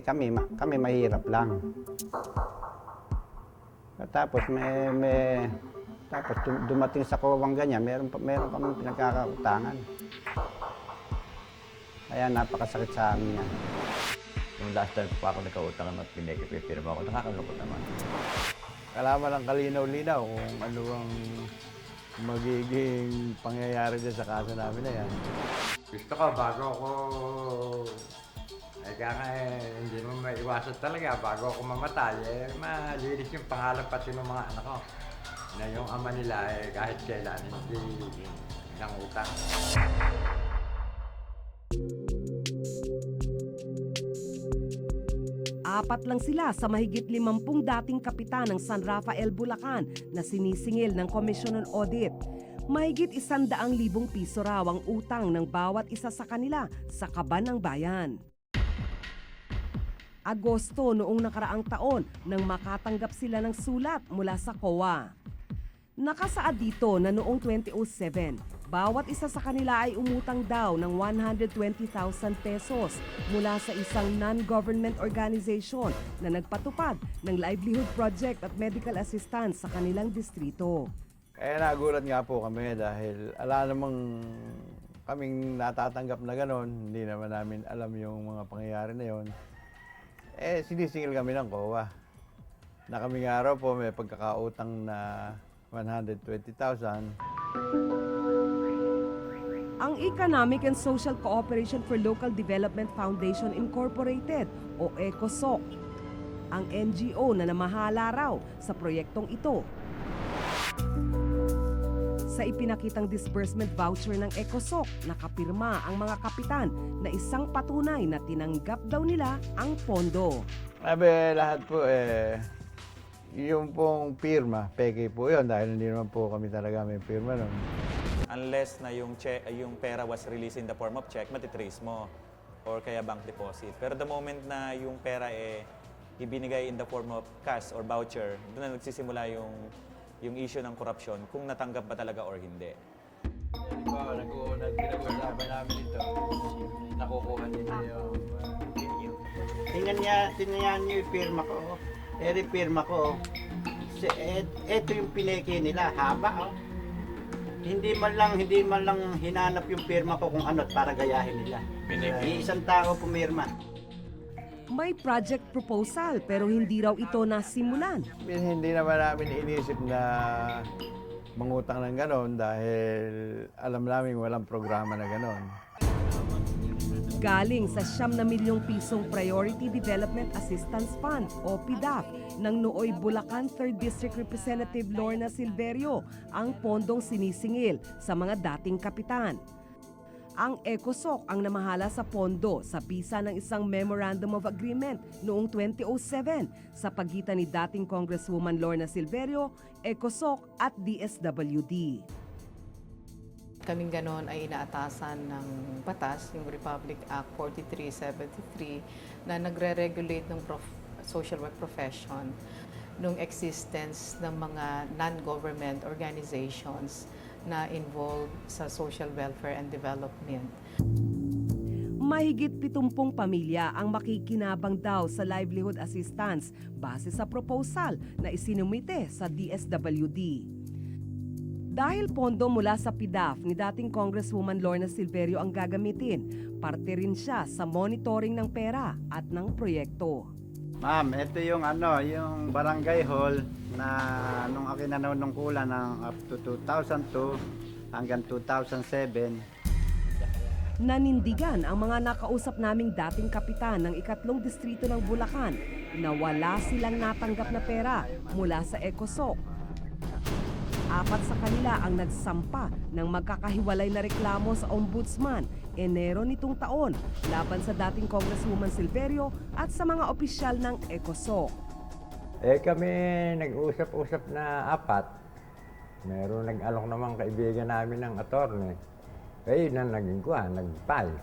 kami mahirap lang. Tapos tapos dumating sa kawang ganyan, meron kami pinagkakautangan. Kaya napakasakit sa amin yan. Yung last time pa ako nagkautang at pinagpipirma ako, nakakalungkot naman. Kailangan lang kalinaw-linaw kung ano ang magiging pangyayari dyan sa kaso namin na yan. Gusto ko bago ako, hindi mo maiwasan talaga, bago ako mamatay, malinis yung pangalan pati ng mga anak ko. Na yung ama nila kahit kailan hindi nangutang. Apat lang sila sa mahigit 50 dating kapitan ng San Rafael, Bulacan na sinisingil ng Commission on Audit. Mahigit 100,000 piso raw ang utang ng bawat isa sa kanila sa kaban ng bayan. Agosto noong nakaraang taon nang makatanggap sila ng sulat mula sa COA. Nakasaad dito na noong 2007, bawat isa sa kanila ay umutang daw ng 120,000 pesos mula sa isang non-government organization na nagpatupad ng livelihood project at medical assistance sa kanilang distrito. Kaya nagulat nga po kami dahil ala namang kaming natatanggap na gano'n, hindi naman namin alam yung mga pangyayari na yon. Sinisingil kami ng COA. Na kaming araw po may pagkakautang na 120,000. Ang Economic and Social Cooperation for Local Development Foundation Incorporated o ECOSOC, ang NGO na namahala raw sa proyektong ito. Sa ipinakitang disbursement voucher ng ECOSOC, nakapirma ang mga kapitan na isang patunay na tinanggap daw nila ang pondo. Lahat po yung pong pirma, peke po yun dahil hindi naman po kami talaga may pirma nun. Unless na yung pera was released in the form of check, matitrace mo or kaya bank deposit. Pero the moment na yung pera ibinigay in the form of cash or voucher, doon na nagsisimula yung issue ng corruption kung natanggap ba talaga or hindi. Pinag-uusapan namin ito, nakukuha nila yung Tingnan niyo yung pirma ko. Pirma ko. Ito yung pineke nila, haba. Hindi man lang hinanap yung pirma ko kung ano't para gayahin nila. Isang tao pumirma. May project proposal pero hindi raw ito nasimulan. Hindi naman namin inisip na mangutang ng gano'n dahil alam namin walang programa na gano'n. Galing sa 9 milyong pisong Priority Development Assistance Fund o PDAF ng nooy Bulacan 3rd District Representative Lorna Silverio ang pondong sinisingil sa mga dating kapitan. Ang ECOSOC ang namahala sa pondo sa bisa ng isang Memorandum of Agreement noong 2007 sa pagitan ni dating Congresswoman Lorna Silverio, ECOSOC at DSWD. Kaming ganon ay inaatasan ng batas, yung Republic Act 4373 na nagre-regulate ng social work profession ng existence ng mga non-government organizations na involved sa social welfare and development. Mahigit 70 pamilya ang makikinabang daw sa livelihood assistance base sa proposal na isinumite sa DSWD. Dahil pondo mula sa PDAF ni dating Congresswoman Lorna Silverio ang gagamitin, parte rin siya sa monitoring ng pera at ng proyekto. Ma'am, ito yung yung barangay hall na nung akin nanunungkulan ng up to 2002 hanggang 2007. Nanindigan ang mga nakausap naming dating kapitan ng 3 distrito ng Bulacan na wala silang natanggap na pera mula sa ECOSOC. 4 sa kanila ang nagsampa ng magkakahiwalay na reklamo sa Ombudsman Enero nitong taon laban sa dating Congresswoman Silverio at sa mga opisyal ng ECOSOC. Kami nag-usap-usap na 4. Meron nag-alok naman kaibigan namin ng attorney. Yun na nag-file.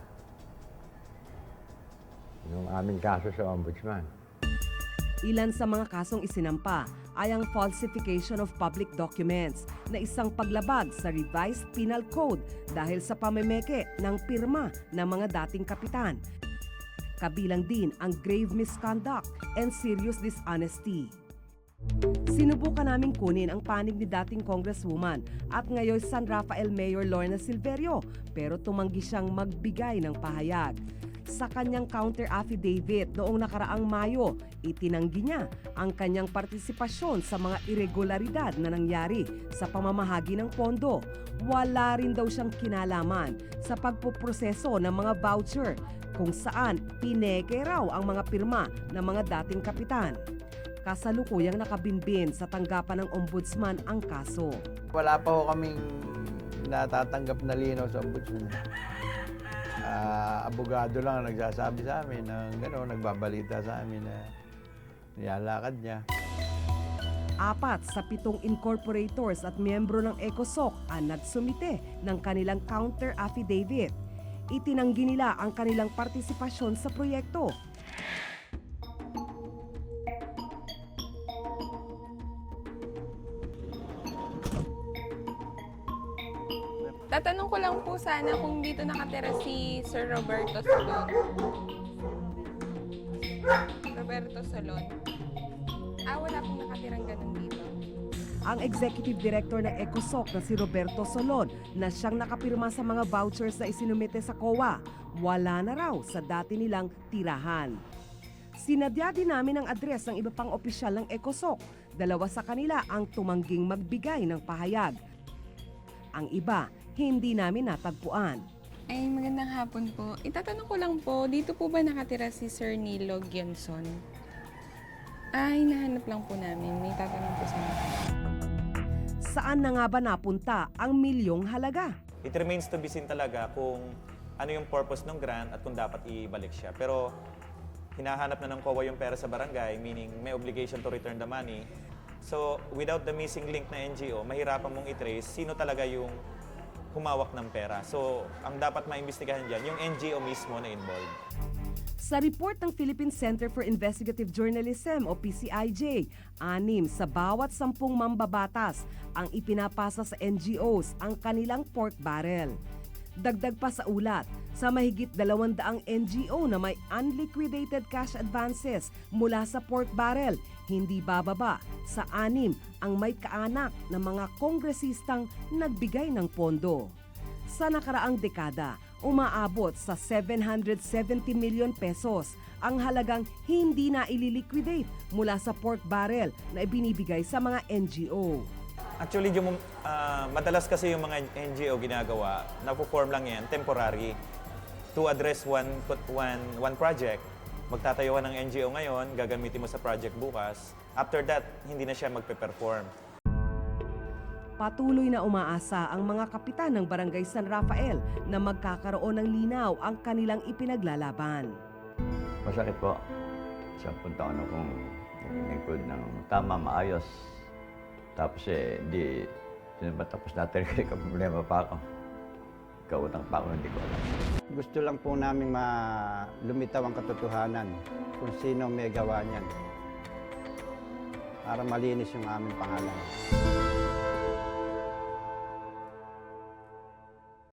Yung aming kaso sa Ombudsman. Ilan sa mga kasong isinampa ay ang falsification of public documents na isang paglabag sa revised penal code dahil sa pamemeke ng pirma ng mga dating kapitan. kabilang din ang grave misconduct and serious dishonesty. Sinubukan naming kunin ang panig ni dating Congresswoman at ngayon San Rafael Mayor Lorna Silverio pero tumanggi siyang magbigay ng pahayag. Sa kanyang counter affidavit noong nakaraang Mayo, itinanggi niya ang kanyang partisipasyon sa mga irregularidad na nangyari sa pamamahagi ng pondo. Wala rin daw siyang kinalaman sa pagpuproseso ng mga voucher kung saan pineke raw ang mga pirma ng mga dating kapitan. Kasalukuyang nakabinbin sa tanggapan ng ombudsman ang kaso. Wala pa ho kaming natatanggap na linaw sa ombudsman. Abogado lang ang nagsasabi sa amin ng gano'n, nagbabalita sa amin na nilalakad niya. 4 sa 7 incorporators at miyembro ng ECOSOC ang nagsumite ng kanilang counter affidavit. Itinanggi nila ang kanilang partisipasyon sa proyekto. Tatanong ko lang po sana kung dito nakatira si Sir Roberto Solon. Roberto Solon. Wala pong nakatirang ganun dito. Ang executive director ng ECOSOC na si Roberto Solon na siyang nakapirma sa mga vouchers na isinumite sa COA, wala na raw sa dati nilang tirahan. Sinadya din namin ang address ng iba pang opisyal ng ECOSOC. 2 sa kanila ang tumangging magbigay ng pahayag. Ang iba, hindi namin natagpuan. Ay, magandang hapon po. Itatanong ko lang po, dito po ba nakatira si Sir Nilo Gionson? Hinahanap lang po namin. May tatanong po sa mga. Saan na nga ba napunta ang milyong halaga? It remains to be seen talaga kung ano yung purpose ng grant at kung dapat ibalik siya. Pero hinahanap na ng COA yung pera sa barangay, meaning may obligation to return the money. So, without the missing link na NGO, mahirapan mong i-trace sino talaga yung humawak ng pera. So, ang dapat maimbestigahan dyan, yung NGO mismo na involved. Sa report ng Philippine Center for Investigative Journalism o PCIJ, 6 sa bawat 10 mambabatas ang ipinapasa sa NGOs ang kanilang pork barrel. Dagdag pa sa ulat, sa mahigit 200 NGO na may unliquidated cash advances mula sa pork barrel, hindi bababa sa 6 ang may kaanak na mga kongresistang nagbigay ng pondo. Sa nakaraang dekada, umaabot sa 770 million pesos ang halagang hindi na ililiquidate mula sa pork barrel na ibinibigay sa mga NGO. Actually, madalas kasi yung mga NGO ginagawa, na-form lang yan, temporary, to address one project. Magtatayo ka ng NGO ngayon, gagamitin mo sa project bukas. After that, hindi na siya magpe-perform. Patuloy na umaasa ang mga kapitan ng Barangay San Rafael na magkakaroon ng linaw ang kanilang ipinaglalaban. Masakit po. Sa punta ko na kung nag-include ng tama, maayos. Tapos hindi tapos natin kasi problema pa ako. Kautang pa ako, hindi ko alam. Gusto lang po namin lumitaw ang katotohanan kung sino may gawa niyan para malinis yung aming pangalan.